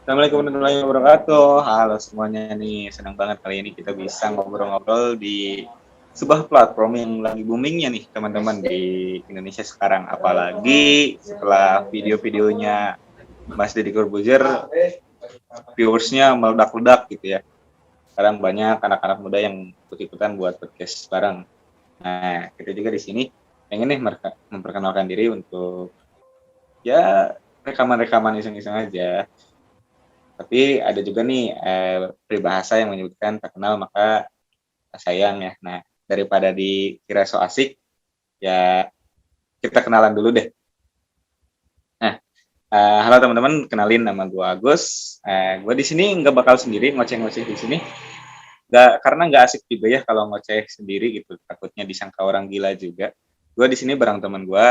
Assalamualaikum warahmatullahi wabarakatuh. Halo semuanya nih, senang banget kali ini kita bisa ngobrol-ngobrol di sebuah platform yang lagi boomingnya nih teman-teman di Indonesia sekarang. Apalagi setelah video-videonya Mas Deddy Corbuzier, viewersnya meledak-ledak gitu ya. Sekarang banyak anak-anak muda yang ikut-ikutan buat podcast bareng. Nah, kita juga di sini pengen nih memperkenalkan diri untuk ya rekaman-rekaman iseng-iseng aja. Tapi ada juga nih peribahasa yang menyebutkan tak kenal maka tak sayang ya. Nah, daripada dikira so asik, ya kita kenalan dulu deh. Nah, halo teman-teman, kenalin nama gue Agus. Gue di sini nggak bakal sendiri ngoceh-ngoceh di sini. Karena nggak asik juga ya kalau ngoceh sendiri gitu. Takutnya disangka orang gila juga. Gue di sini bareng teman gue.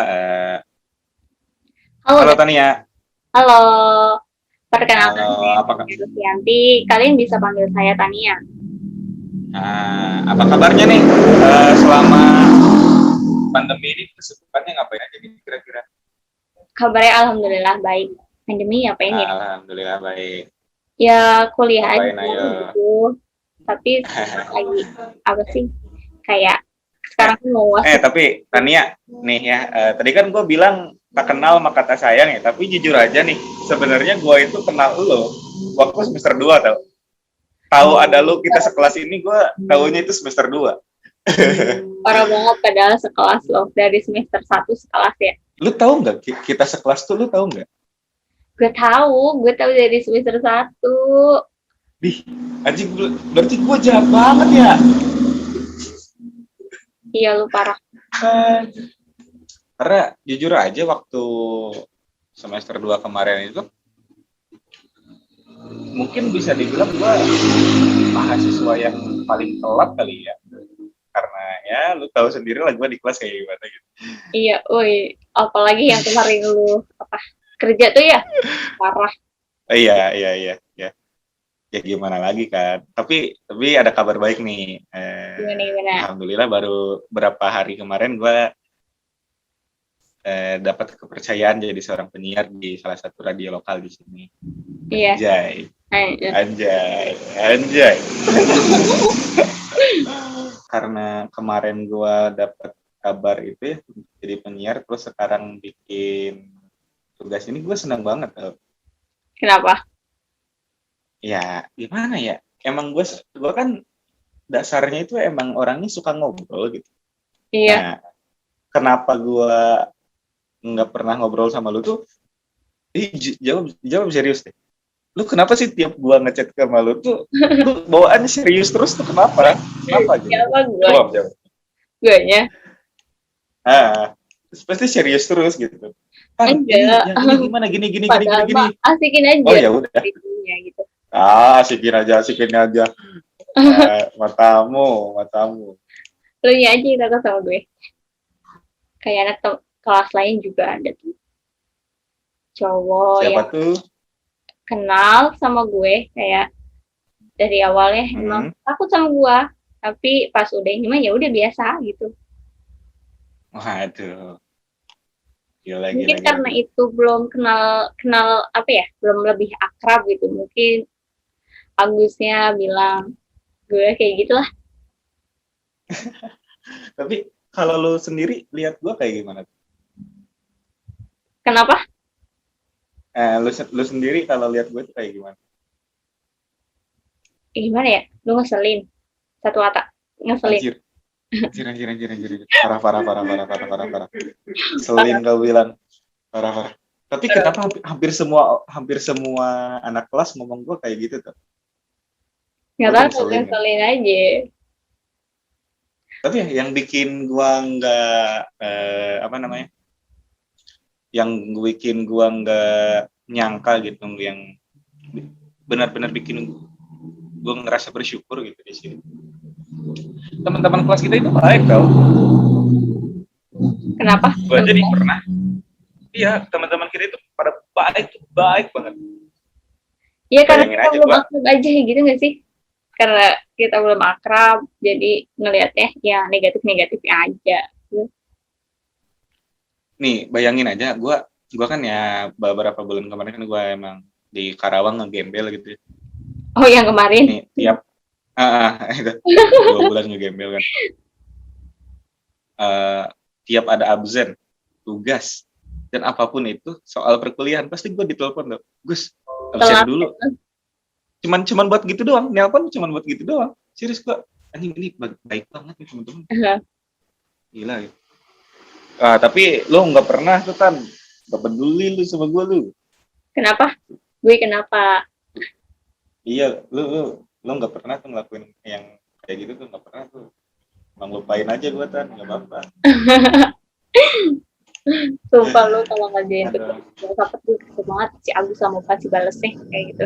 Halo, Halo Tania. halo. Halo, Perkenalkan saya apa Rufianti. Kalian bisa panggil saya Tania. apa kabarnya nih selama pandemi ini kesibukannya ngapain aja nih kira-kira? Kabarnya alhamdulillah baik. Pandemi ngapain ya? Alhamdulillah baik. Ya kuliah aja Ngapain ayo? gitu. Tapi lagi apa sih? Kayak sekarang kan mau UAS. Tapi Tania nih ya, tadi kan gue bilang tak kenal maka tak sayang ya, tapi jujur aja nih, sebenarnya gue itu kenal lo waktu semester 2 tau. Tahu ada lo kita sekelas ini gue tahunya itu semester 2. Parah banget padahal sekelas loh. Dari semester 1 sekelas ya. Lu tahu nggak kita sekelas tuh lu tahu nggak? Gue tahu dari semester 1. Dih, anjing berarti gue jahat banget ya. Iya lu parah. Karena jujur aja waktu semester 2 kemarin itu mungkin bisa dibilang gue mahasiswa yang paling telat kali ya. Karena ya lu tahu sendiri lah gue di kelas kayak gimana gitu. Iya, woi. Apalagi yang kemarin lu kerja tuh ya parah. Iya. Ya gimana lagi kan. Tapi ada kabar baik nih. Gimana? Alhamdulillah baru berapa hari kemarin gue dapat kepercayaan jadi seorang penyiar di salah satu radio lokal di sini. Iya. Anjay. Karena kemarin gue dapat kabar itu ya jadi penyiar, terus sekarang bikin tugas ini, gue senang banget. Kenapa? Ya gimana ya, emang gue kan dasarnya itu emang orangnya suka ngobrol gitu. Iya. Nah, kenapa gue nggak pernah ngobrol sama lu tuh? Jawab serius deh. Lu kenapa sih tiap gua ngechat ke lu tuh lu bawaannya serius terus tuh kenapa? Kenapa aja? Jawab. Guanya. Pasti serius terus gitu. Enggak. Yang gimana gini. Asikin aja. Oh ya udah. Gitu. Asikin aja. Matamu. Lu nya aja yang sama gue. Kayak anak kelas lain juga ada tuh. Cowok siapa yang tuh? Kenal sama gue kayak dari awalnya emang takut sama gue, tapi pas udah ini mah ya udah biasa gitu. Waduh. Mungkin karena itu belum kenal apa ya, belum lebih akrab gitu. Mungkin Agusnya bilang gue kayak gitulah. Tapi kalau lu sendiri lihat gue kayak gimana? Kenapa? Lu sendiri kalau lihat gue tuh kayak gimana? Gimana ya? Lu ngeselin. Satu kata. Ngeselin. Anjir. Parah. Selin kau bilang. Parah. Tapi kenapa hampir semua anak kelas ngomong gue kayak gitu tuh? Nggak tahu, ngeselin aja. Tapi yang bikin gue nggak yang bikin gue nggak nyangka gitu, yang benar-benar bikin gue ngerasa bersyukur gitu di sini. Teman-teman kelas kita itu baik tau. Kenapa? Gue jadi pernah. Iya, teman-teman kita itu pada baik banget. Iya, karena kita belum akrab aja gitu nggak sih? Karena kita belum akrab, jadi ngelihatnya ya negatif-negatifnya aja. Nih, bayangin aja, gue kan ya beberapa bulan kemarin kan gue emang di Karawang ngegembel gitu. Oh, yang kemarin. Nih tiap itu 2 bulan ngegembel kan. Tiap ada absen, tugas, dan apapun itu soal perkuliahan pasti gue ditelepon tuh, Gus absen Telat. dulu. Cuman buat gitu doang, nelpon cuman buat gitu doang. Serius gue, anjing ini baik banget nih teman-teman. Gila ya. Tapi lo nggak pernah tuh kan, nggak peduli lu sama gue lu. Kenapa? Gue kenapa? Iya, lu nggak pernah tuh ngelakuin yang kayak gitu tuh, nggak pernah tuh. Emang lupain aja gue kan, nggak apa-apa. Sumpah lu kalau ngajain tuh Aduh. dapat gue kesel banget si Agus sama pasti balesnya kayak gitu.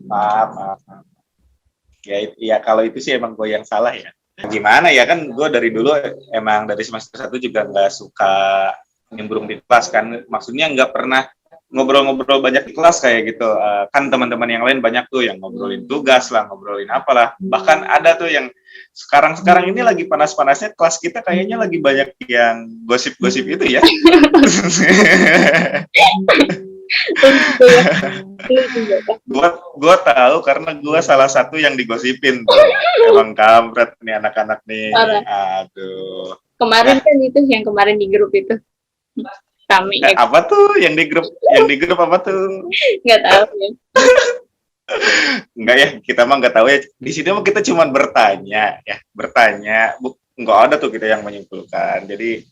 Maaf. Ya kalau itu sih emang gue yang salah ya. Gimana ya, kan gue dari dulu emang dari semester 1 juga nggak suka nimbrung di kelas kan. Maksudnya nggak pernah ngobrol-ngobrol banyak di kelas kayak gitu. Kan teman-teman yang lain banyak tuh yang ngobrolin tugas lah, ngobrolin apalah. Bahkan ada tuh yang sekarang ini lagi panas-panasnya kelas kita kayaknya lagi banyak yang gosip-gosip itu ya. Gua tahu karena gua salah satu yang digosipin tuh. Emang kampret nih anak-anak nih. Aduh. Kemarin kan itu yang kemarin di grup itu. Kami apa tuh yang di grup apa tuh? Nggak tahu ya. Enggak ya, kita mah nggak tahu ya. Di sini mah kita cuma bertanya. Nggak ada tuh kita yang menyimpulkan. Jadi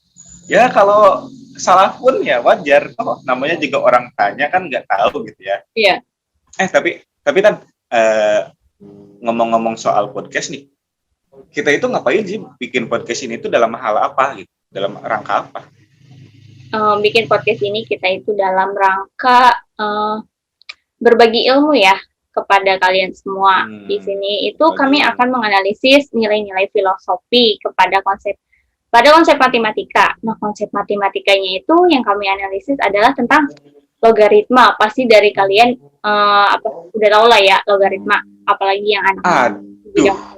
ya kalau salah pun ya wajar. Namanya juga orang tanya kan nggak tahu gitu ya. Iya. Tapi kan ngomong-ngomong soal podcast nih, kita itu ngapain sih bikin podcast ini tuh dalam hal apa gitu? Dalam rangka apa? Bikin podcast ini kita itu dalam rangka berbagi ilmu ya kepada kalian semua. Di sini itu kami akan menganalisis nilai-nilai filosofi pada konsep matematika. Nah, konsep matematikanya itu yang kami analisis adalah tentang logaritma. Pasti dari kalian udah tahu lah ya logaritma, apalagi yang anak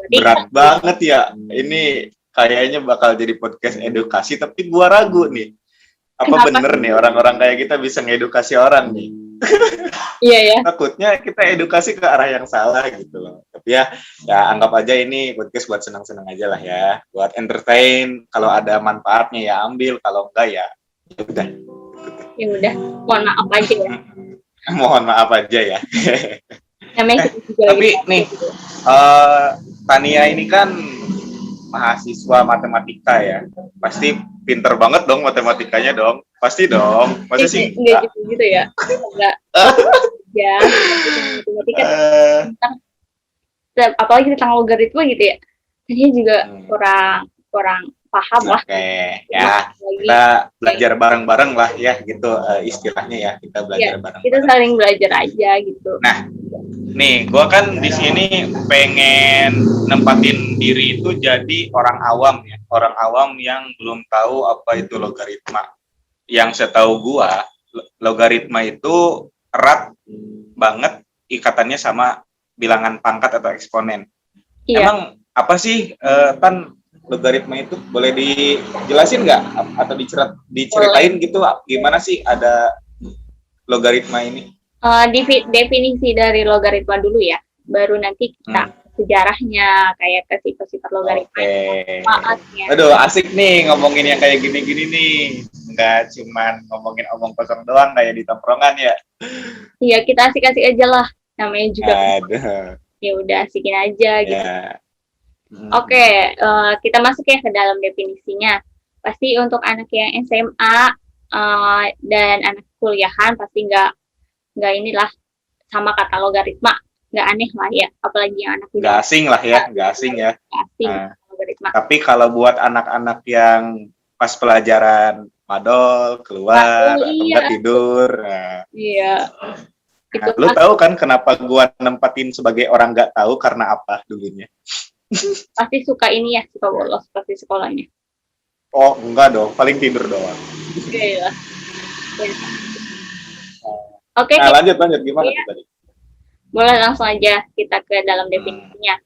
berat banget ya. Ini kayaknya bakal jadi podcast edukasi, tapi gua ragu nih. Apa bener nih orang-orang kayak kita bisa ngedukasi orang nih? Iya ya. Takutnya kita edukasi ke arah yang salah gitu loh. Tapi ya anggap aja ini podcast buat senang-senang aja lah ya. Buat entertain, kalau ada manfaatnya ya ambil, kalau enggak ya udah. Ya udah, mohon maaf aja ya. Mohon maaf aja ya. Tapi nih, Tania ini kan mahasiswa matematika ya, pasti pinter banget dong matematikanya dong, pasti dong, masa sih enggak gitu ya, enggak ya matematika apalagi tentang logaritma gitu ya, tadinya juga kurang paham lah. Oke, ya kita belajar bareng-bareng lah ya gitu istilahnya ya, kita belajar bareng. Kita saling belajar aja gitu. Nah, nih, gue kan di sini pengen nempatin diri itu jadi orang awam ya, orang awam yang belum tahu apa itu logaritma. Yang setahu gue, logaritma itu erat banget ikatannya sama bilangan pangkat atau eksponen. Iya. Emang apa sih kan logaritma itu? Boleh dijelasin nggak atau diceritain gitu? Gimana sih ada logaritma ini? Definisi dari logaritma dulu ya, baru nanti kita sejarahnya kayak ke sifat-sifat logaritma. Aduh, asik nih ngomongin yang kayak gini-gini nih, nggak cuman ngomongin omong kosong doang kayak di tongkrongan ya. Iya, kita asik-asik aja lah, namanya juga. Ya udah asikin aja gitu. Oke, kita masuk ya ke dalam definisinya. Pasti untuk anak yang SMA dan anak kuliahan pasti nggak inilah sama kata logaritma, nggak aneh lah ya, apalagi yang anak nggak asing lah ya, nggak asing ya. Logaritma. Tapi kalau buat anak-anak yang pas pelajaran madol keluar atau nggak tidur, iya. Nah, lu tahu kan kenapa gua nempatin sebagai orang nggak tahu karena apa dulunya? Pasti suka ini ya, suka bolos pasti sekolahnya. Oh enggak dong, paling tidur doang. Iya. Oke. Nah, lanjut gimana tuh tadi? Boleh langsung aja kita ke dalam definisinya.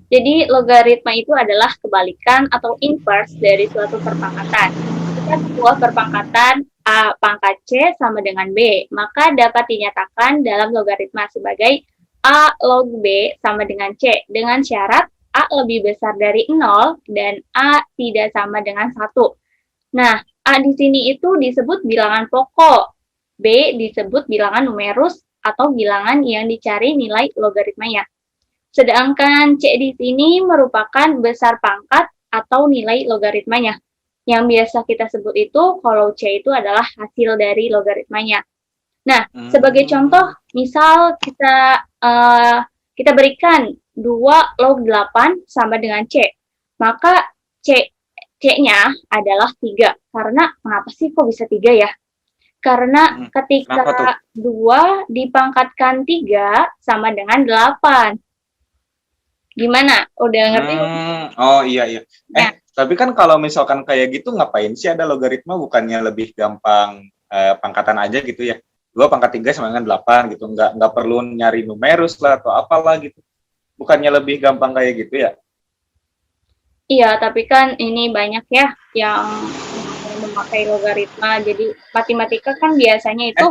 Jadi logaritma itu adalah kebalikan atau inverse dari suatu perpangkatan. Jika sebuah perpangkatan A pangkat C sama dengan B, maka dapat dinyatakan dalam logaritma sebagai A log B sama dengan C dengan syarat A lebih besar dari 0 dan A tidak sama dengan 1. Nah, A di sini itu disebut bilangan pokok, B disebut bilangan numerus atau bilangan yang dicari nilai logaritmanya. Sedangkan C di sini merupakan besar pangkat atau nilai logaritmanya. Yang biasa kita sebut itu kalau C itu adalah hasil dari logaritmanya. Nah, sebagai contoh, misal kita berikan 2 log 8 sama dengan C. Maka C-nya adalah 3. Karena kenapa sih kok bisa 3 ya? Karena ketika 2 dipangkatkan 3 sama dengan 8. Gimana? Udah ngerti? Oh iya. Tapi kan kalau misalkan kayak gitu ngapain sih ada logaritma, bukannya lebih gampang pangkatan aja gitu ya? 2 pangkat 3 sama dengan 8 gitu. Nggak perlu nyari numerus lah atau apalah gitu. Bukannya lebih gampang kayak gitu ya? Iya, tapi kan ini banyak ya yang memakai logaritma. Jadi matematika kan biasanya itu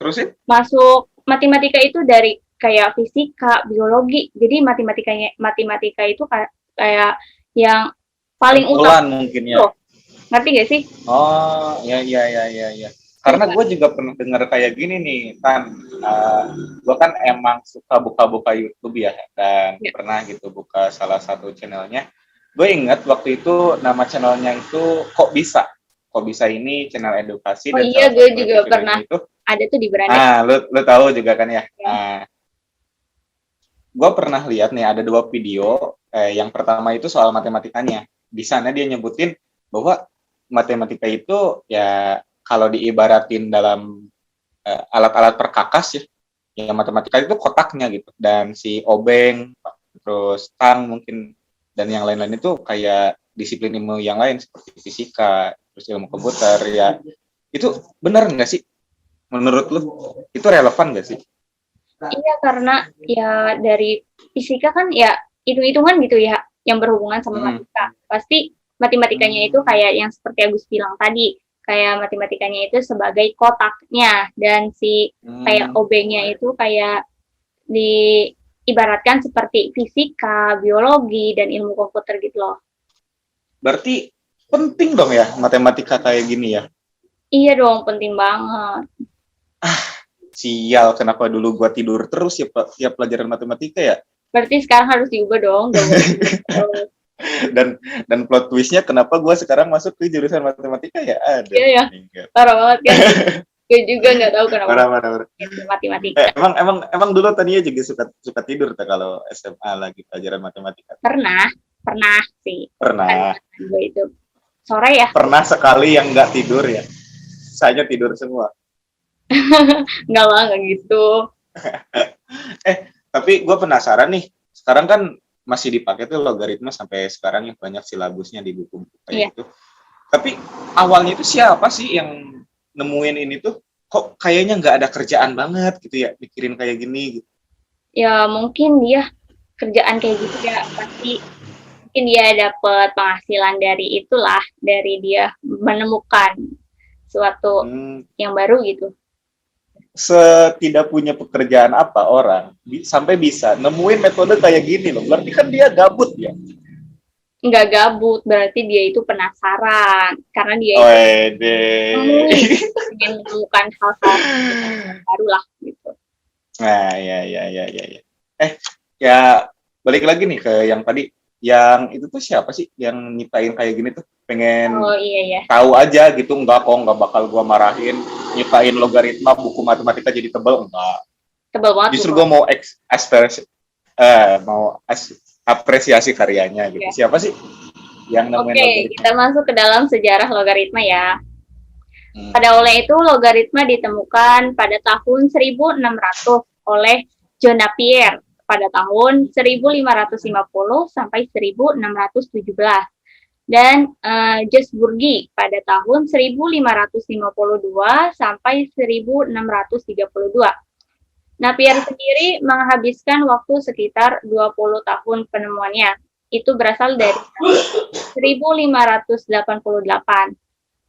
terusin? Masuk matematika itu dari kayak fisika, biologi. Jadi matematika itu kayak yang paling utama mungkin ya. Ngerti gak sih? Oh, iya. Karena gue juga pernah dengar kayak gini nih, kan. Gue kan emang suka buka-buka YouTube ya, dan pernah gitu buka salah satu channelnya. Gue ingat waktu itu nama channelnya itu Kok Bisa ini channel edukasi. Oh dan iya, gue juga pernah. Itu, ada tuh di Brandet. Lu tahu juga kan ya. Gue pernah lihat nih ada 2 video. Yang pertama itu soal matematikanya. Di sana dia nyebutin bahwa matematika itu ya kalau diibaratin dalam alat-alat perkakas ya matematika itu kotaknya gitu. Dan si obeng, terus tang mungkin, dan yang lain-lain itu kayak disiplin ilmu yang lain seperti fisika, terus ilmu komputer ya. Itu benar nggak sih? Menurut lu itu relevan nggak sih? Iya, karena ya dari fisika kan ya hitung-hitungan gitu ya yang berhubungan sama matematika. Pasti matematikanya itu kayak yang seperti Agus bilang tadi, kayak matematikanya itu sebagai kotaknya, dan si kayak obengnya itu kayak diibaratkan seperti fisika, biologi, dan ilmu komputer gitu loh. Berarti penting dong ya matematika kayak gini ya? Iya dong, penting banget. Sial, kenapa dulu gua tidur terus ya tiap pelajaran matematika ya? Berarti sekarang harus diubah dong. dan plot twistnya kenapa gua sekarang masuk ke jurusan matematika ya? Iya ya, parah banget kan. Gue juga nggak tahu kenapa. Parah. Matematika. Emang dulu tadinya juga suka tidur kalau SMA lagi pelajaran matematika. Pernah sih. Pernah. Gue itu sore ya. Pernah sekali yang nggak tidur ya. Saya tidur semua. Enggak lah, nggak gitu. Tapi gue penasaran nih. Sekarang kan masih dipakai tuh logaritma sampai sekarang yang banyak silabusnya di buku-buku kayak gitu. Tapi awalnya itu siapa sih yang nemuin ini tuh? Kok kayaknya nggak ada kerjaan banget gitu ya, mikirin kayak gini gitu. Ya mungkin dia kerjaan kayak gitu ya, pasti mungkin dia dapat penghasilan dari itulah, dari dia menemukan suatu yang baru gitu. Setidak punya pekerjaan apa orang sampai bisa nemuin metode kayak gini loh, berarti kan dia gabut ya? Nggak gabut, berarti dia itu penasaran, karena dia ingin menemukan hal-hal baru lah gitu. Nah ya. Ya balik lagi nih ke yang tadi, yang itu tuh siapa sih yang nyiptain kayak gini tuh? Pengen tahu aja gitu, nggak bakal gua marahin nyiptain logaritma buku matematika jadi tebal, enggak. Tebal banget. Justru gua mau apresiasi karyanya gitu. Siapa sih yang nemuin logaritma? Kita masuk ke dalam sejarah logaritma ya. Pada oleh itu logaritma ditemukan pada tahun 1600 oleh John Napier pada tahun 1550 sampai 1617. Dan Jos Burgi pada tahun 1552 sampai 1632. Napier sendiri menghabiskan waktu sekitar 20 tahun penemuannya. Itu berasal dari 1588.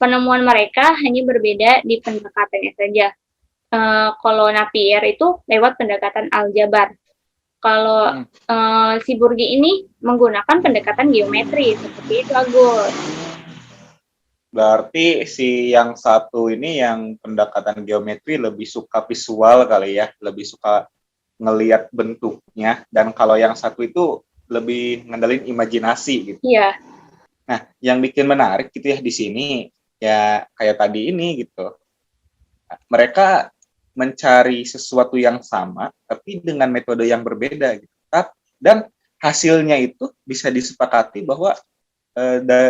penemuan mereka hanya berbeda di pendekatannya saja. Kalau Napier itu lewat pendekatan aljabar. Kalau si Burgi ini menggunakan pendekatan geometri seperti itu, Agus. Berarti si yang satu ini yang pendekatan geometri lebih suka visual kali ya, lebih suka ngelihat bentuknya, dan kalau yang satu itu lebih ngandelin imajinasi gitu. Iya. Nah, yang bikin menarik gitu ya di sini ya kayak tadi ini gitu. Mereka mencari sesuatu yang sama tapi dengan metode yang berbeda gitu. Dan hasilnya itu bisa disepakati bahwa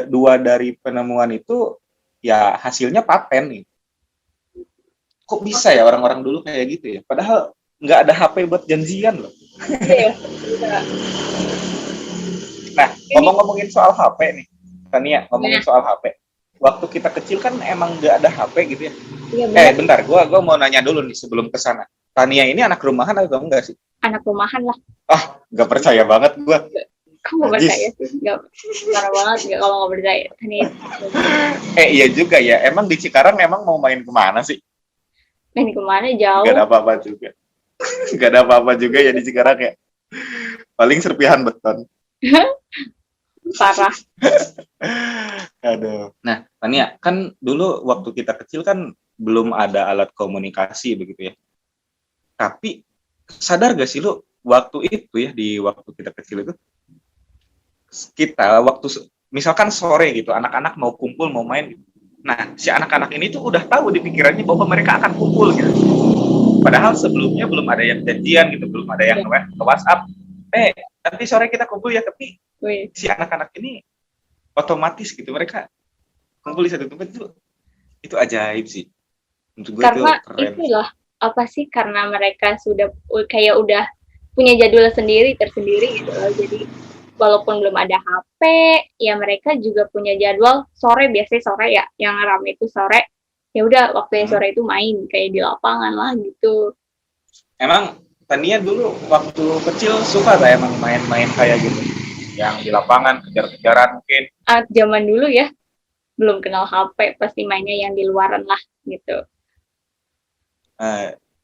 dua dari penemuan itu ya hasilnya paten nih. Kok bisa ya orang-orang dulu kayak gitu ya? Padahal nggak ada HP buat janjian loh. Iya. Nah, ngomongin soal HP nih, Tania, ngomongin soal HP. Waktu kita kecil kan emang nggak ada HP gitu ya? Iya, bentar, gua mau nanya dulu nih sebelum kesana. Tania ini anak rumahan atau enggak sih? Anak rumahan lah. Nggak percaya banget gua. Kamu percaya sih? Nggak, parah banget nggak kalau nggak percaya. Iya juga ya. Emang di Cikarang emang mau main kemana sih? Main kemana jauh? Gak ada apa-apa juga. Gak ada apa-apa juga ya di Cikarang ya. Paling serpihan beton. Parah. Aduh. Nah, Tania, kan dulu waktu kita kecil kan belum ada alat komunikasi begitu ya. Tapi sadar gak sih lu waktu itu ya, di waktu kita kecil itu, kita waktu misalkan sore gitu, anak-anak mau kumpul, mau main gitu. Nah, si anak-anak ini tuh udah tahu di pikirannya bahwa mereka akan kumpul gitu. Padahal sebelumnya belum ada yang janjian gitu, belum ada yang ke WhatsApp. Nanti sore kita kumpul ya, tapi si anak-anak ini otomatis gitu, mereka kumpul di satu tempat itu ajaib sih. Untuk gue karena itu keren. Itulah apa sih, karena mereka sudah kayak udah punya jadwal sendiri tersendiri gitu loh. Jadi walaupun belum ada HP, ya mereka juga punya jadwal sore, biasanya sore ya, yang ramai itu sore. Ya udah waktu sore itu main kayak di lapangan lah gitu. Emang Tania dulu waktu kecil suka gak emang main-main kayak gitu? Yang di lapangan, kejar-kejaran mungkin? Zaman dulu ya, belum kenal HP, pasti mainnya yang di luaran lah gitu.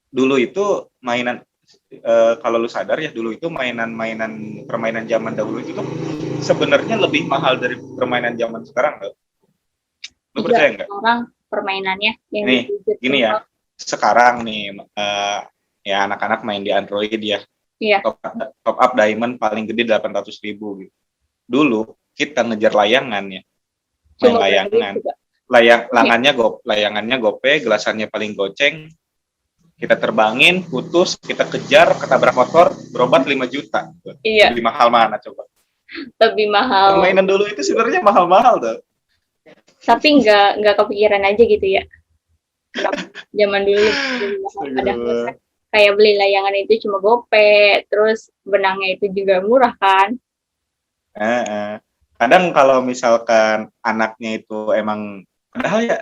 Dulu itu mainan, kalau lu sadar ya, dulu itu permainan zaman dahulu itu tuh sebenarnya lebih mahal dari permainan zaman sekarang gak? Lu percaya nggak? Sekarang permainannya yang nih, gini ya, sekarang nih ya anak-anak main di Android ya. Iya. Top up diamond paling gede 800.000 gitu. Dulu kita ngejar layangan ya. Main layangan. Layangannya gope, gelasannya paling goceng. Kita terbangin, putus, kita kejar, ketabrak motor, berobat 5 juta. Iya. Lebih mahal mana coba? Lebih mahal. Permainan dulu itu sebenarnya mahal-mahal tuh. Tapi nggak kepikiran aja gitu ya. Zaman dulu ada kayak beli layangan itu cuma gope, terus benangnya itu juga murah kan. Kadang kalau misalkan anaknya itu emang, padahal ya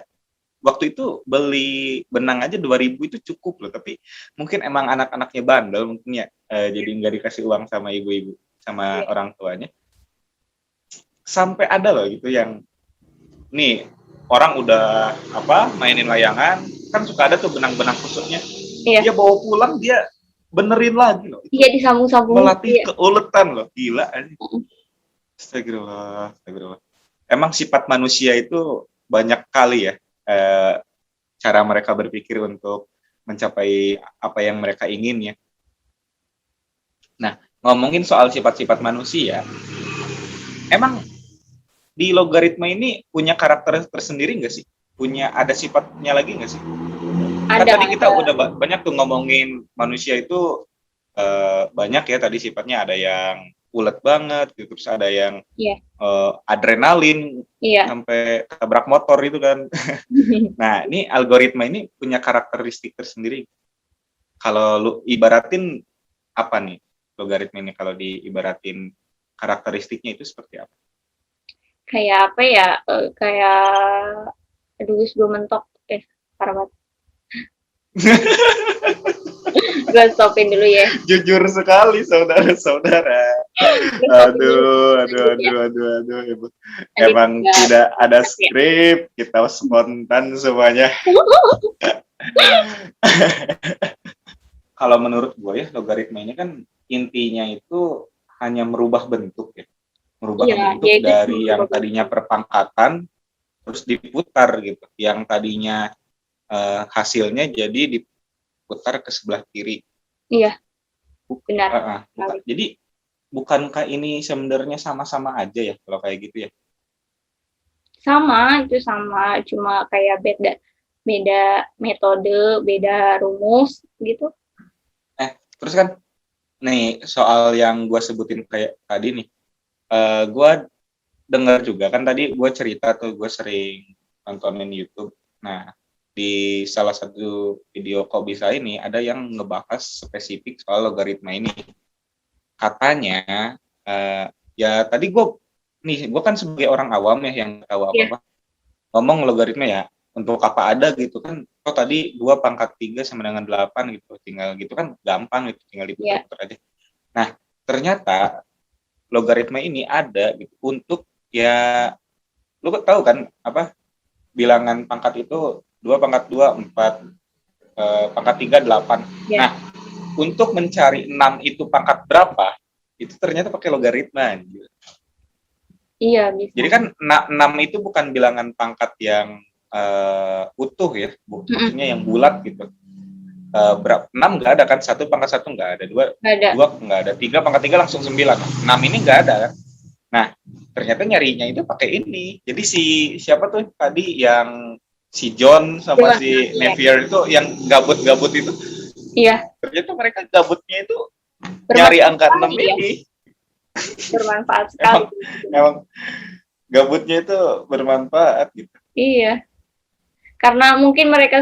waktu itu beli benang aja 2.000 itu cukup loh, tapi mungkin emang anak-anaknya bandel mungkin ya, jadi nggak dikasih uang sama ibu-ibu, sama orang tuanya. Sampai ada loh gitu yang, nih orang udah mainin layangan, kan suka ada tuh benang-benang kusutnya. Dia bawa pulang, dia benerin lagi loh. Iya, disambung-sambung. Melatih keuletan loh, gila aja. Astagfirullah. Emang sifat manusia itu banyak kali ya, cara mereka berpikir untuk mencapai apa yang mereka ingin ya. Nah, ngomongin soal sifat-sifat manusia, emang di logaritma ini punya karakter tersendiri nggak sih? Ada sifatnya lagi nggak sih? Kan tadi kita udah banyak tuh ngomongin manusia itu, banyak ya tadi sifatnya, ada yang ulet banget gitu, terus ada yang adrenalin, sampai tabrak motor itu kan. Nah, ini algoritma ini punya karakteristik tersendiri. Kalau lu ibaratin apa nih logaritma ini, kalau diibaratin karakteristiknya itu seperti apa? Kayak apa ya, kayak aduh gue mentok, parah banget. Gue stopin dulu ya. Jujur sekali saudara-saudara. Terus aku Aduh. Adit Emang juga tidak ada ya. skrip, kita spontan semuanya. Kalau menurut gue ya, logaritma ini kan intinya itu hanya merubah bentuk ya. Merubah Iya, dia bentuk itu cuma dari yang berubah tadinya bentuk. perpangkatan, terus diputar gitu. Yang tadinya hasilnya jadi diputar ke sebelah kiri. Iya, benar sekali. Jadi bukankah ini sebenarnya sama-sama aja ya kalau kayak gitu ya? Sama, itu sama, cuma kayak beda beda metode, beda rumus gitu. Terus kan nih soal yang gue sebutin kayak tadi nih, gue dengar juga kan tadi gue cerita tuh gue sering nontonin YouTube. Nah di salah satu video kok bisa ini ada yang ngebahas spesifik soal logaritma ini. Katanya ya tadi gue kan sebagai orang awam ya yang tahu Iya, apa-apa ngomong logaritma ya untuk apa ada gitu kan. Oh tadi 2 × 3 sama dengan 8 gitu, tinggal gitu kan gampang gitu, tinggal iya, diputar-putar aja. Nah ternyata logaritma ini ada gitu untuk ya, lu tahu kan apa bilangan pangkat itu 2 × 2 4, pangkat 3 8. iya, Nah untuk mencari 6 itu pangkat berapa itu ternyata pakai logaritma gitu. iya bisa. Jadi kan 6 itu bukan bilangan pangkat yang utuh ya, Mm-mm, maksudnya yang bulat gitu. Berapa 6 nggak ada kan, 1 × 1 nggak ada, dua nggak ada. dua nggak ada, 3 × 3 langsung 9. 6 ini nggak ada kan. Nah ternyata nyarinya itu pakai ini. Jadi siapa tuh tadi yang si John sama Jelas, si iya, Navier itu yang gabut-gabut itu, iya, ternyata mereka gabutnya itu nyari bermanfaat angka 6 sekali ya, ini. bermanfaat sekali. emang emang gabutnya itu bermanfaat gitu. Iya, karena mungkin mereka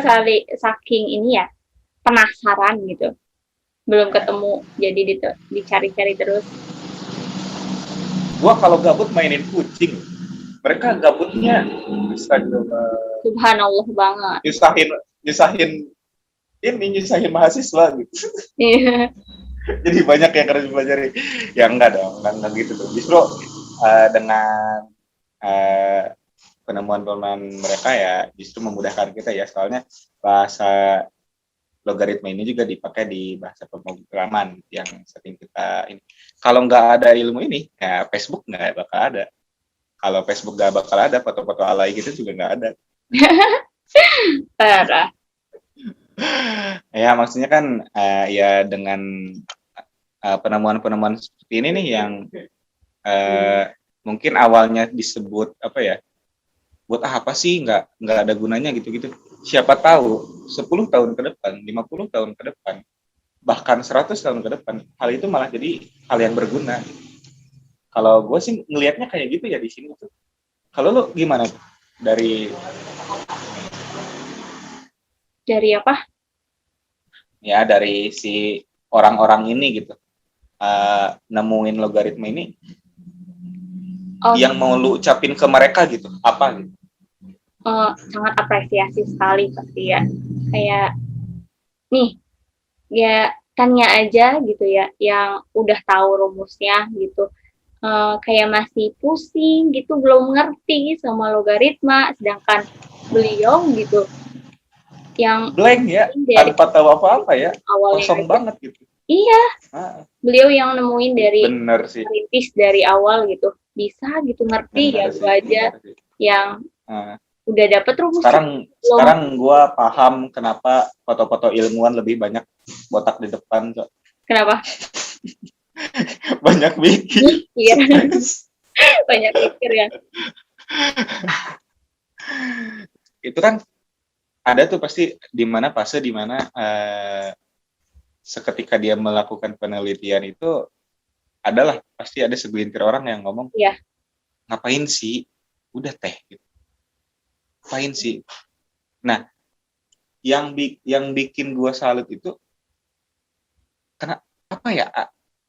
saking ini ya, penasaran gitu, belum ketemu, jadi dicari-cari terus. Gua kalau gabut mainin kucing, mereka gabutnya bisa Subhanallah banget. nyusahin nyusahin nyusahin mahasiswa gitu. Iya, Jadi banyak yang harus dipelajari. Ya enggak dong, enggak gitu dong. Justru dengan uh, penemuan-penemuan mereka ya justru memudahkan kita ya, soalnya bahasa logaritma ini juga dipakai di bahasa pemrograman yang sering kita ini. Kalau nggak ada ilmu ini, ya Facebook nggak bakal ada. Kalau Facebook nggak bakal ada, foto-foto alay gitu juga nggak ada. parah. Ya maksudnya kan ya dengan penemuan-penemuan seperti ini nih yang mungkin awalnya disebut apa ya, buat apa sih, nggak ada gunanya gitu-gitu. Siapa tahu 10 tahun ke depan, 50 tahun ke depan, bahkan 100 tahun ke depan, hal itu malah jadi hal yang berguna. Kalau gue sih ngelihatnya kayak gitu ya di sini tuh. Kalau lu gimana dari Apa? dari si orang-orang ini gitu, nemuin logaritma ini, Oh, yang mau lu ucapin ke mereka gitu apa gitu? sangat apresiasi sekali pasti ya. Kayak nih, ya tanya aja gitu ya, yang udah tahu rumusnya gitu. Kayak masih pusing gitu, belum ngerti sama logaritma, sedangkan beliau gitu yang Blank ya, dari tanpa tahu apa-apa ya, awalnya kosong aja. banget gitu. Iya, Nah, beliau yang nemuin dari bener sih, rintis dari awal gitu. Bisa gitu ngerti ya, gua aja bener sih. yang Nah, udah dapet rumusnya sekarang belum. sekarang gue paham kenapa foto-foto ilmuwan lebih banyak botak di depan, so. Kenapa? Banyak mikir. Iya, banyak pikir ya. Itu kan ada tuh pasti di mana fase di mana seketika dia melakukan penelitian itu adalah pasti ada segelintir orang yang ngomong, Iya, ngapain sih, udah teh gitu. Ngapain sih. Nah yang bikin gue salut itu karena apa ya,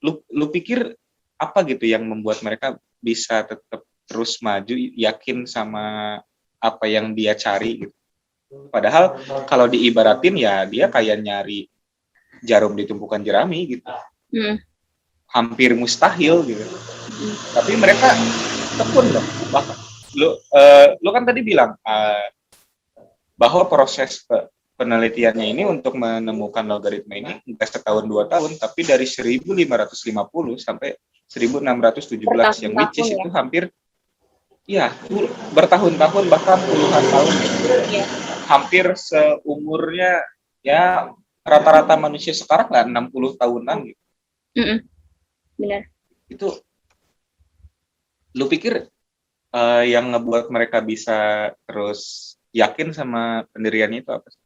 lu pikir apa gitu yang membuat mereka bisa tetap terus maju, yakin sama apa yang dia cari gitu. Padahal kalau diibaratin ya dia kayak nyari jarum di tumpukan jerami gitu. hmm, hampir mustahil gitu. Tapi mereka tekun dong. Bahkan lu kan tadi bilang bahwa proses penelitiannya ini untuk menemukan logaritma ini bukan setahun 2 tahun, tapi dari 1550 sampai 1617 yang which is itu hampir ya bertahun-tahun bahkan puluhan tahun gitu. Iya. Hampir seumurnya ya rata-rata manusia sekarang lah 60 tahunan gitu. Benar. Itu lu pikir yang ngebuat mereka bisa terus yakin sama pendiriannya itu apa sih?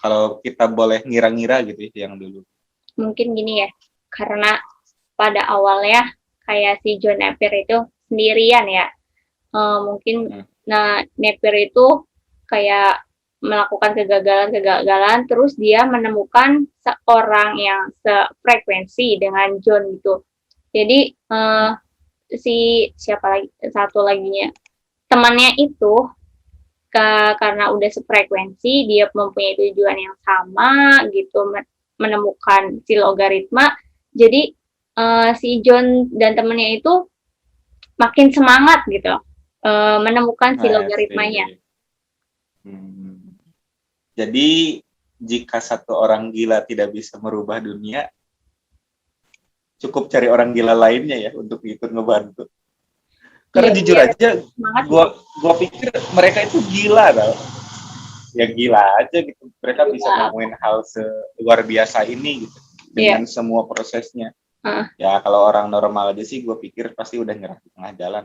Kalau kita boleh ngira-ngira gitu ya, yang dulu. Mungkin gini ya, karena pada awalnya kayak si John Napier itu sendirian ya. Mungkin Napier itu kayak melakukan kegagalan, terus dia menemukan seorang yang sefrekuensi dengan John gitu. Jadi si siapa lagi, satu laginya temannya itu karena udah sefrekuensi, dia mempunyai tujuan yang sama gitu, menemukan si logaritma. Jadi si John dan temennya itu makin semangat gitu menemukan si logaritmanya. Jadi jika satu orang gila tidak bisa merubah dunia, cukup cari orang gila lainnya ya untuk ikut ngebantu. Karena jujur aja, gua pikir mereka itu gila tau. Ya gila aja gitu. Mereka bisa nemuin hal luar biasa ini gitu. Dengan semua prosesnya. Ya kalau orang normal aja sih gue pikir pasti udah nyerah di tengah jalan.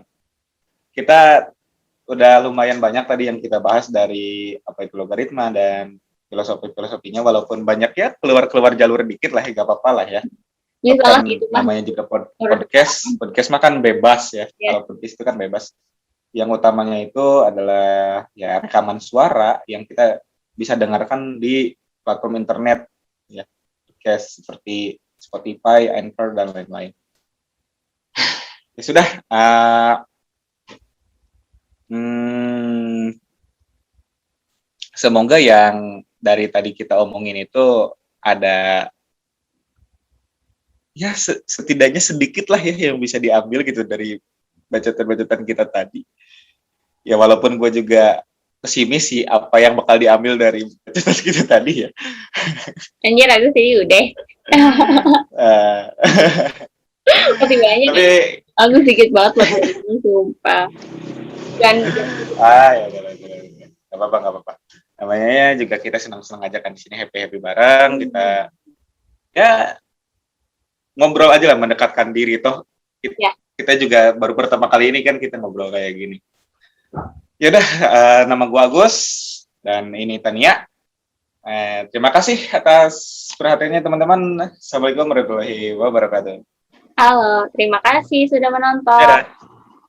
Kita udah lumayan banyak tadi yang kita bahas dari apa itu logaritma dan filosofinya, walaupun banyak ya keluar jalur dikit lah, gak apa-apa lah ya. Kan namanya juga podcast mah kan bebas ya. Kalau podcast itu kan bebas. Yang utamanya itu adalah ya rekaman suara yang kita bisa dengarkan di platform internet ya, podcast seperti Spotify, Anchor dan lain-lain. Ya sudah, semoga yang dari tadi kita omongin itu ada ya setidaknya sedikit lah ya yang bisa diambil gitu dari bacotan-bacotan kita tadi. Ya walaupun gue juga pesimis sih apa yang bakal diambil dari bacotan kita tadi ya. Anjir, aku sih udah. Masih banyak. Tapi aku sedikit banget loh, sumpah. Dan ya nggak apa-apa. Namanya juga kita senang-senang aja kan di sini, happy bareng. Kita ya ngobrol aja lah, mendekatkan diri toh. Kita juga baru pertama kali ini kan kita ngobrol kayak gini. Ya udah, nama gua Agus dan ini Tania. Terima kasih atas perhatiannya teman-teman. Assalamualaikum warahmatullahi wabarakatuh. Halo, terima kasih sudah menonton. Dadah.